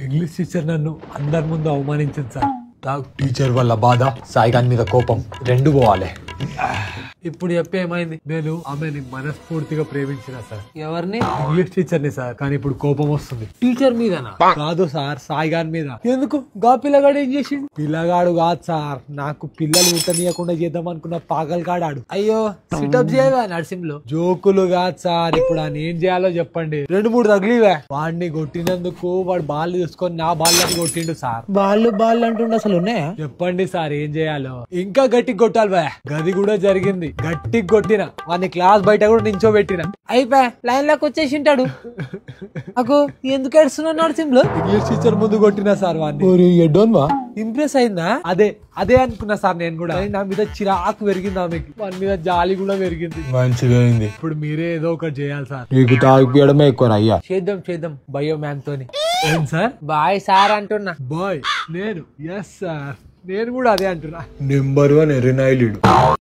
English teacher నన్ను అందరి ముందు అవమానించింది సార్. టీచర్ వల్ల బాధ, సాయిగాన్ మీద కోపం రెండు పోవాలి. ఇప్పుడు చెప్పే ఏమైంది? నేను ఆమెని మనస్ఫూర్తిగా ప్రేమించిన సార్. ఎవరిని? ఇంగ్లీష్ టీచర్ ని సార్. కానీ ఇప్పుడు కోపం వస్తుంది. టీచర్ మీదనా? కాదు సార్, సాయిగాన్ మీద. ఎందుకు? గా పిల్లగాడు ఏం చేసిండు? పిల్లగాడు కాదు సార్, నాకు పిల్లలు ఊటనీయకుండా చేద్దాం అనుకున్న పాగల్ కాడాడు. అయ్యో సిటప్ చేయవా నర్సింహ్లో? జోకులు కాదు సార్. ఇప్పుడు ఆయన ఏం చేయాలో చెప్పండి. 2-3 తగిలివే. వాడిని కొట్టినందుకు వాడు బాల్ తీసుకొని నా బాల్ని కొట్టిండు సార్. బాల్ అంటుండే అసలు ఉన్నాయా? చెప్పండి సార్ ఏం చేయాలో. ఇంకా గట్టిగా కొట్టాలి బా. గది కూడా జరిగింది. గట్టిగా కొట్టిన వాడిని క్లాస్ బయట కూడా నించోబెట్టిన. అయిపోయా లైన్ లోకి వచ్చేసింటాడు. నాకు ఎందుకు ఏడుస్తున్నావు నర్సింహ్లో? ఇంగ్లీష్ టీచర్ ముందు కొట్టిన సార్ వాడిని. ఇంప్రెస్ అయిందా? అదే అనుకున్నా సార్ నేను కూడా. నా మీద చిరాకు పెరిగింది ఆమెకి. వాని మీద జాలి కూడా పెరిగింది. మంచిగా అయింది. ఇప్పుడు మీరే ఏదో ఒకటి చేయాలి సార్. నీకు తాగిపోయడమే ఎక్కువ అయ్యా. చేద్దాం బయో మ్యామ్ తోని. ఏం సార్? బాయ్ సార్ అంటున్నా. బాయ్ నేను? ఎస్ సార్, నేను కూడా అదే అంటున్నా. నెంబర్ 1 ఎర్రినాయిలీడు.